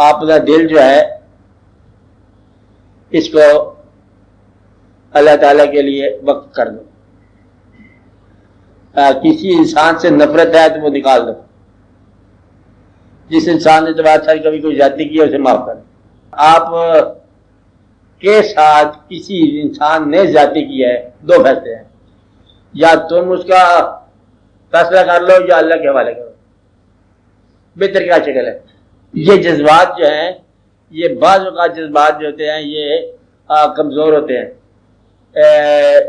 آپ کا دل جو ہے اس کو اللہ تعالیٰ کے لیے وقف کر دو. کسی انسان سے نفرت ہے تو وہ نکال دو. جس انسان نے تمہارے ساتھ کبھی کوئی زیادتی کی ہے اسے معاف کر دو. آپ کے ساتھ کسی انسان نے زیادتی کی ہے، دو فیصلے ہیں، یا تم اس کا فیصلہ کر لو یا اللہ کے حوالے کرو. بہتر کیا شکل ہے. یہ جذبات جو ہیں، یہ بعض اوقات جذبات جو ہوتے ہیں یہ کمزور ہوتے ہیں.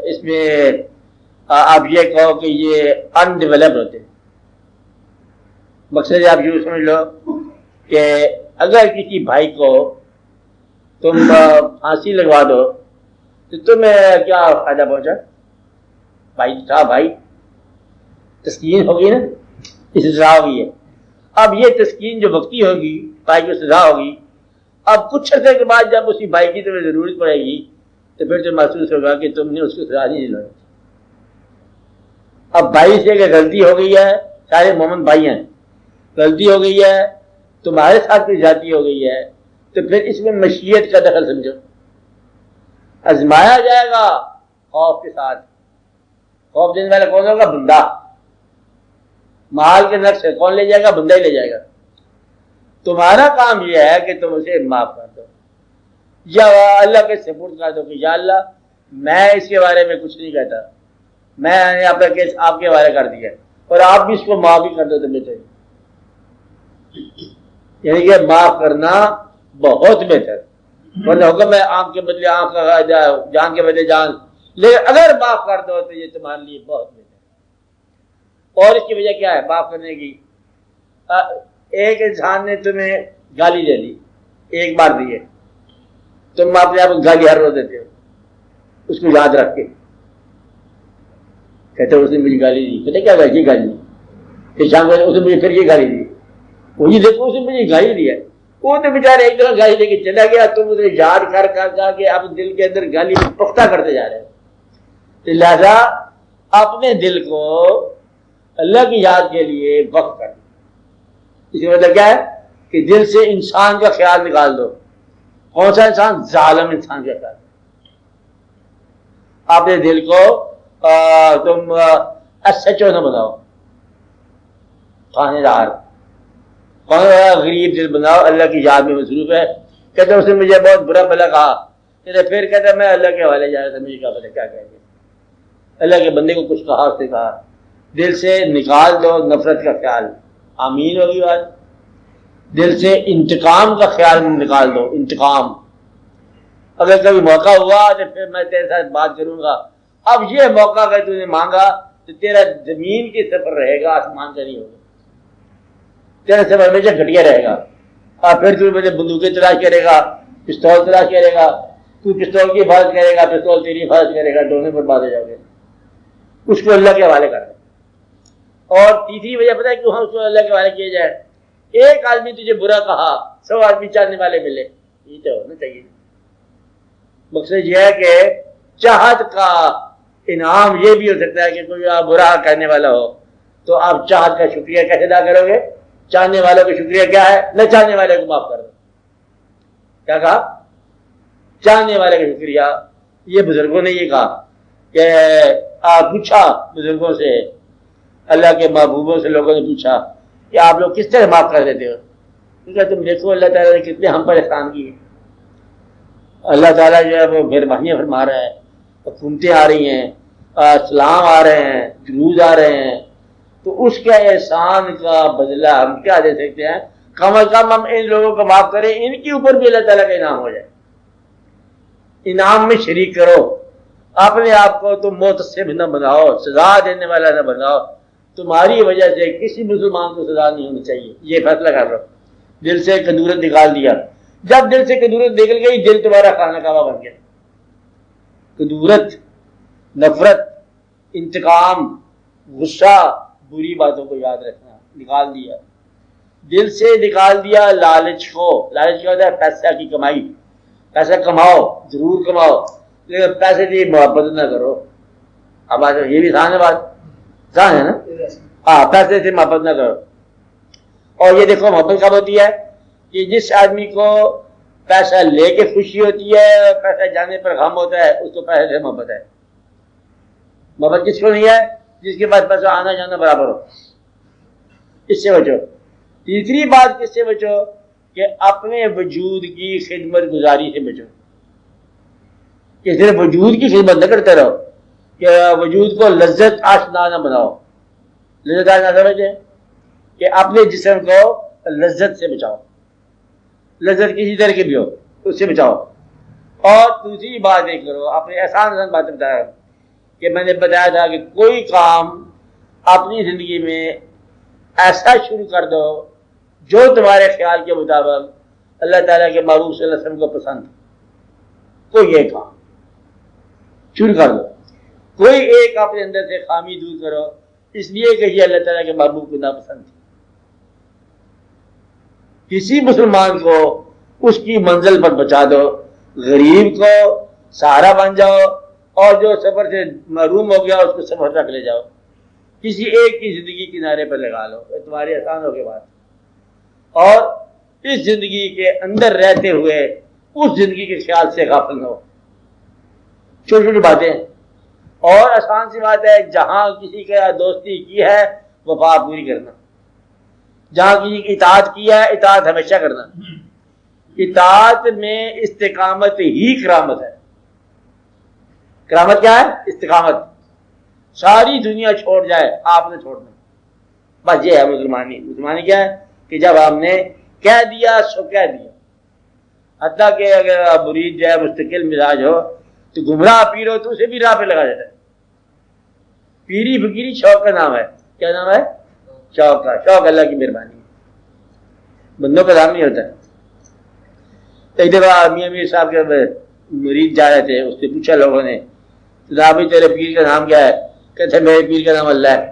اس میں آپ یہ کہو کہ یہ ان ڈیولپڈ ہوتے ہیں. مقصد آپ یوں سمجھ لو کہ اگر کسی بھائی کو تم پھانسی لگوا دو تو تمہیں کیا فائدہ پہنچا؟ بھائی تھا، بھائی تسکین ہوگی نا، اس سزا ہوگی ہے. اب یہ تسکین جو وقتی ہوگی، بھائی کو سزا ہوگی، اب کچھ عرصے کے بعد جب اسی بھائی کی تمہیں ضرورت پڑے گی تو پھر تو محسوس ہوگا کہ تم نے اس کو سزا نہیں دلائی. اب بھائی سے کہ غلطی ہو گئی ہے، سارے مومن بھائی ہیں، غلطی ہو گئی ہے، تمہارے ساتھ کوئی زیادتی ہو گئی ہے، تو پھر اس میں مشیت کا دخل سمجھو. آزمایا جائے گا خوف کے ساتھ. خوف دینے والا کون ہوگا؟ بندہ. مال کے نقص سے کون لے جائے گا؟ بندہ ہی لے جائے گا. تمہارا کام یہ ہے کہ تم اسے معاف کر دو یا اللہ کے سپرد کر دو کہ یا اللہ میں اس کے بارے میں کچھ نہیں کہتا، میں نے اپنا کیس آپ کے حوالے کر دیا اور آپ بھی اس کو معاف بھی کر دو. تو بہتر، یعنی کہ معاف کرنا بہت بہتر. ورنہ حکم ہے آنکھ کے بدلے آنکھ، جان کے بدلے جان، لیکن اگر معاف کر دو تو یہ تمہارے لیے بہت بہتر. اور اس کی وجہ کیا ہے معاف کرنے کی؟ ایک انسان نے تمہیں گالی دے دی، ایک بار دی ہے، تم اپنے آپ کو گالی ہر روز دیتے ہو، اس کو یاد رکھ کے کہتے ہو اس نے مجھے گالی دی، پتہ کیا یہ گالی دی، پھر شام کو اس نے مجھے پھر یہ گالی دی، وہی دیکھو اس نے مجھے گالی دی ہے. وہ تو بیچارے ایک دفعہ گالی دے کے چلا گیا، تم اسے یاد کر کے اب دل کے اندر گالی پختہ کرتے جا رہے ہو. لہذا اپنے دل کو اللہ کی یاد کے لیے وقف کر. اس کا مطلب کیا ہے کہ دل سے انسان کا خیال نکال دو. کون سا انسان؟ ظالم انسان کا خیال. اپنے دل کو تم ایس ایچ او نہ بناؤ، خانے دار غریب دل بناؤ، اللہ کی یاد میں مصروف ہے. کہتے اس نے مجھے بہت برا بھلا کہا، کہتے پھر کہتے میں اللہ کے حوالے جا رہا تھا، مجھے کیا پتا کیا کہہ گیا. اللہ کے بندے کو کچھ کہا، اس نے کہا. دل سے نکال دو نفرت کا خیال. آمین ہوگی بات. دل سے انتقام کا خیال نکال دو. انتقام اگر کبھی موقع ہوا تو پھر میں تیرے ساتھ بات کروں گا. اب یہ موقع اگر تو نے مانگا تو تیرا زمین کی سفر رہے گا، آسمان کا نہیں ہوگا. تیرا سفر ہمیشہ گھٹیا رہے گا. اور پھر تو مجھے بندوقیں تلاش کرے گا، پستول تلاش کرے گا، تو پستول کی حفاظت کرے گا، پستول تیری حفاظت کرے گا، دونوں برباد ہو جاؤ گے. اس کو اللہ کے حوالے کر دیں. اور تیسری وجہ پتہ ہے کیوں ہم اس کو اللہ کے حوالے کیا جائے؟ ایک آدمی تجھے برا کہا، 100 آدمی چاہنے والے ملے، یہ تو ہونا چاہیے. مقصد یہ ہے کہ چاہت کا انعام یہ بھی ہو سکتا ہے کہ کوئی آپ برا کہنے والا ہو تو آپ چاہت کا شکریہ کیسے ادا کرو گے؟ چاہنے والوں کا شکریہ کیا ہے؟ نہ چاہنے والے کو معاف کر دو. کیا کہا؟ چاہنے والے کا شکریہ. یہ بزرگوں نے یہ کہا کہ آپ پوچھا بزرگوں سے، اللہ کے محبوبوں سے لوگوں نے پوچھا کہ آپ لوگ کس طرح معاف کر دیتے ہو؟ کیونکہ تم دیکھو اللہ تعالیٰ نے کتنے ہم پر احسان کیے. اللہ تعالیٰ جو ہے وہ مہربانیاں فرما رہا ہے، حکومتیں آ رہی ہیں، اسلام آ رہے ہیں، جلوس آ رہے ہیں. تو اس کے احسان کا بدلہ ہم کیا دے سکتے ہیں؟ کم از کم ہم ان لوگوں کو معاف کریں، ان کے اوپر بھی اللہ تعالیٰ کا انعام ہو جائے. انعام میں شریک کرو. اپنے آپ کو تم متصب نہ بناؤ، سزا دینے والا نہ بناؤ. تمہاری وجہ سے کسی مسلمان کو سزا نہیں ہونی چاہیے، یہ فیصلہ کر لو. دل سے کدورت نکال دیا. جب دل سے کدورت نکل گئی، دل تمہارا خانہ کعبہ بن گیا. کدورت، نفرت، انتقام، غصہ، بری باتوں کو یاد رکھنا نکال دیا. دل سے نکال دیا لالچ کو. لالچ کیا ہوتا ہے؟ پیسہ کی کمائی. پیسہ کماؤ، ضرور کماؤ، لیکن پیسے کی محبت نہ کرو. اب یہ بھی آسان ہے، بات آسان ہے نا. ہاں، پیسے سے محبت نہ کرو. اور یہ دیکھو محبت کب ہوتی ہے؟ کہ جس آدمی کو پیسہ لے کے خوشی ہوتی ہے، پیسہ جانے پر غم ہوتا ہے، اس کو پیسے سے محبت ہے۔ محبت کس کو نہیں ہے؟ جس کے پاس پیسہ آنا جانا برابر ہو۔ اس سے بچو۔ تیسری بات کس سے بچو؟ کہ اپنے وجود کی خدمت گزاری سے بچو، کہ صرف وجود کی خدمت نہ کرتے رہو، کہ وجود کو لذت آشنا نہ بناؤ۔ لذت آشنا سمجھیں کہ اپنے جسم کو لذت سے بچاؤ، لذت کسی طرح کی بھی ہو اس سے بچاؤ۔ اور دوسری بات یہ کرو، اپنے آسان بات بتایا کہ میں نے بتایا تھا کہ کوئی کام اپنی زندگی میں ایسا شروع کر دو جو تمہارے خیال کے مطابق اللہ تعالیٰ کے محبوب صلی اللہ علیہ وسلم کو پسند، کوئی ایک کام شروع کر دو، کوئی ایک اپنے اندر سے خامی دور کرو اس لیے کہ یہ اللہ تعالیٰ کے محبوب کو ناپسند تھی۔ کسی مسلمان کو اس کی منزل پر بچا دو، غریب کو سہارا بن جاؤ، اور جو سفر سے محروم ہو گیا اس کو سفر تک لے جاؤ، کسی ایک کی زندگی کنارے پر لگا لو، یہ تمہاری آسان ہو کے بات۔ اور اس زندگی کے اندر رہتے ہوئے اس زندگی کے خیال سے غافل نہ ہو، چھوٹی چھوٹی باتیں اور آسان سی بات ہے۔ جہاں کسی کا دوستی کی ہے وفا پوری کرنا، جہاں کسی کی اطاعت کی ہے اطاعت ہمیشہ کرنا۔ اطاعت میں استقامت ہی کرامت ہے۔ کرامت کیا ہے؟ استقامت۔ ساری دنیا چھوڑ جائے آپ نے چھوڑنا، بس یہ ہے مسلمانی۔ مسلمانی کیا ہے کہ جب آپ نے کہہ دیا سو کہہ دیا، حتیٰ کہ اگر مرید جو ہے مستقل مزاج ہو تو گمراہ پیر ہو تو اسے بھی راہ پہ لگا دیتا ہے۔ پیری فقیری شوق کا نام ہے۔ کیا نام ہے؟ شوق کا۔ شوق اللہ کی مہربانی ہے، بندوں کا نام نہیں ہوتا ہے۔ ایک دفعہ میاں میر صاحب کے مرید جا رہے تھے، اس سے پوچھا لوگوں نے جناب تیرے پیر کا نام کیا ہے؟ کہتے میرے پیر کا نام اللہ ہے۔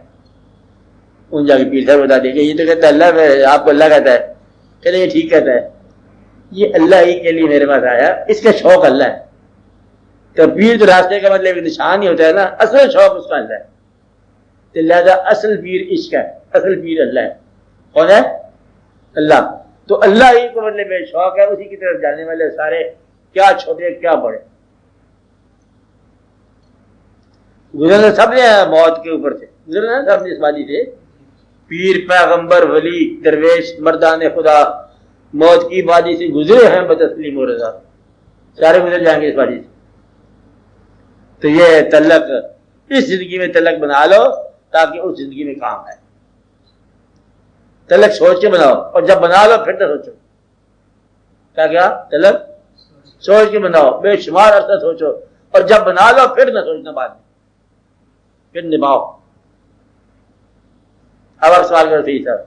ان جا کے پیر صاحب بتا دیا کہ یہ تو کہتا ہے اللہ ہے، آپ کو اللہ کہتا ہے۔ کہتے یہ ٹھیک کہتا ہے، یہ اللہ ہی کے لیے میرے پاس آیا، اس کا شوق اللہ ہے۔ تو پیر تو راستے کا مطلب نشان ہی ہوتا ہے نا، اصل شوق اس کا اللہ ہے۔ تو لہذا اصل پیر عشق ہے، اصل پیر اللہ ہے۔ کون ہے؟ اللہ۔ تو اللہ ہی کو مطلب میرے شوق ہے، اسی کی طرف جانے والے سارے کیا چھوٹے کیا بڑے گزرنا سب نے موت کے اوپر سے گزرنا سب نے اس وادی سے، پیر پیغمبر ولی درویش مردان خدا موت کی وادی سے گزرے ہیں بتسلیم و رضا، سارے گزر جائیں گے اس وادی سے۔ تو یہ تعلق اس زندگی میں تعلق بنا لو تاکہ اس زندگی میں کام ہے۔ تعلق سوچ کے بناؤ، اور جب بنا لو پھر نہ سوچو۔ کیا تعلق سوچ کے بناؤ، بے شمار عرصہ سوچو، اور جب بنا لو پھر نہ سوچنا بعد میں، پھر نبھاؤ۔ اب آپ سوال کرو صحیح صاحب۔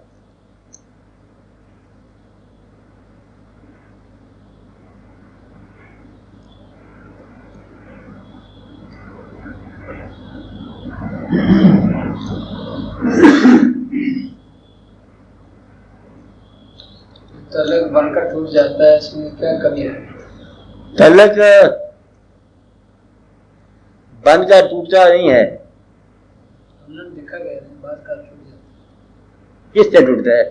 تعلق بن کر ٹوٹ جاتا ہے، اس میں کیا کمی ہے؟ تعلق بن کر ٹوٹتا نہیں ہے، ہم نے دیکھا گیا ہے بات کا ٹوٹ جاتا ہے۔ کس سے ٹوٹتا ہے؟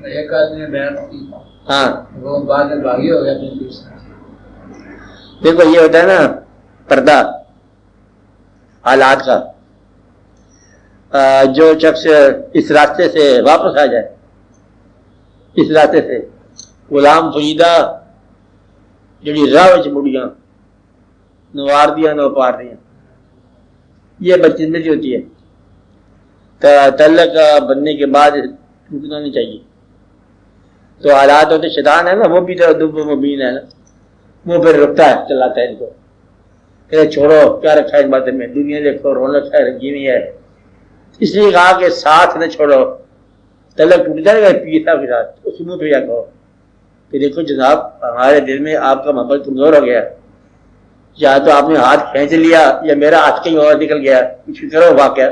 ایک آدمی نے بیعت کی، ہاں وہ بعد میں باغی ہو گیا اپنے پیر سے۔ دیکھو یہ ہوتا ہے نا پردہ حالات کا، جو شخص اس راستے سے واپس آ جائے، اس راستے سے غلام فریدہ جڑی راہ وچ مڑیاں نوار دیا نو پار دیا، یہ بدقسمتی ہوتی ہے۔ تعلق بننے کے بعد ٹوٹنا نہیں چاہیے۔ تو حالات ہوتے شیطان ہے نا، وہ بھی تو دب مبین ہے نا، وہ پھر رکتا ہے چلاتا ہے ان کو، کہ چھوڑو کیا رکھا ہے ان باتوں میں، دنیا دیکھو رونق ہے رنگی ہوئی ہے۔ اس لیے کہا کہ ساتھ نہ چھوڑو، تعلق ٹوٹ جائے گا پیر صاحب کے ساتھ، اس منہ پہ کہو کہ دیکھو جناب ہمارے دل میں آپ کا محبت کمزور ہو گیا، یا تو آپ نے ہاتھ کھینچ لیا یا میرا ہاتھ کہیں اور نکل گیا، کچھ کرو واقعہ،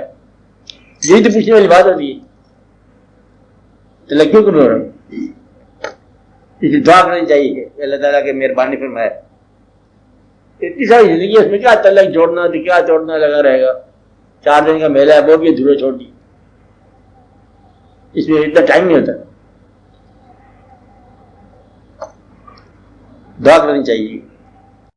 یہی تو پوچھنے والی بات ہوتی ہے۔ تعلق کیوں کمزور ہے؟ اس لیے دعا کرنی چاہیے کہ اللہ تعالیٰ کے مہربانی فرمائے۔ اتنی ساری زندگی اس میں کیا تعلق جوڑنا تو کیا جوڑنا لگا رہے گا، 4 دن کا میلہ ہے وہ بھی ادھورا چھوڑ دی، اس میں اتنا ٹائم نہیں ہوتا۔ دعا کرنی چاہیے.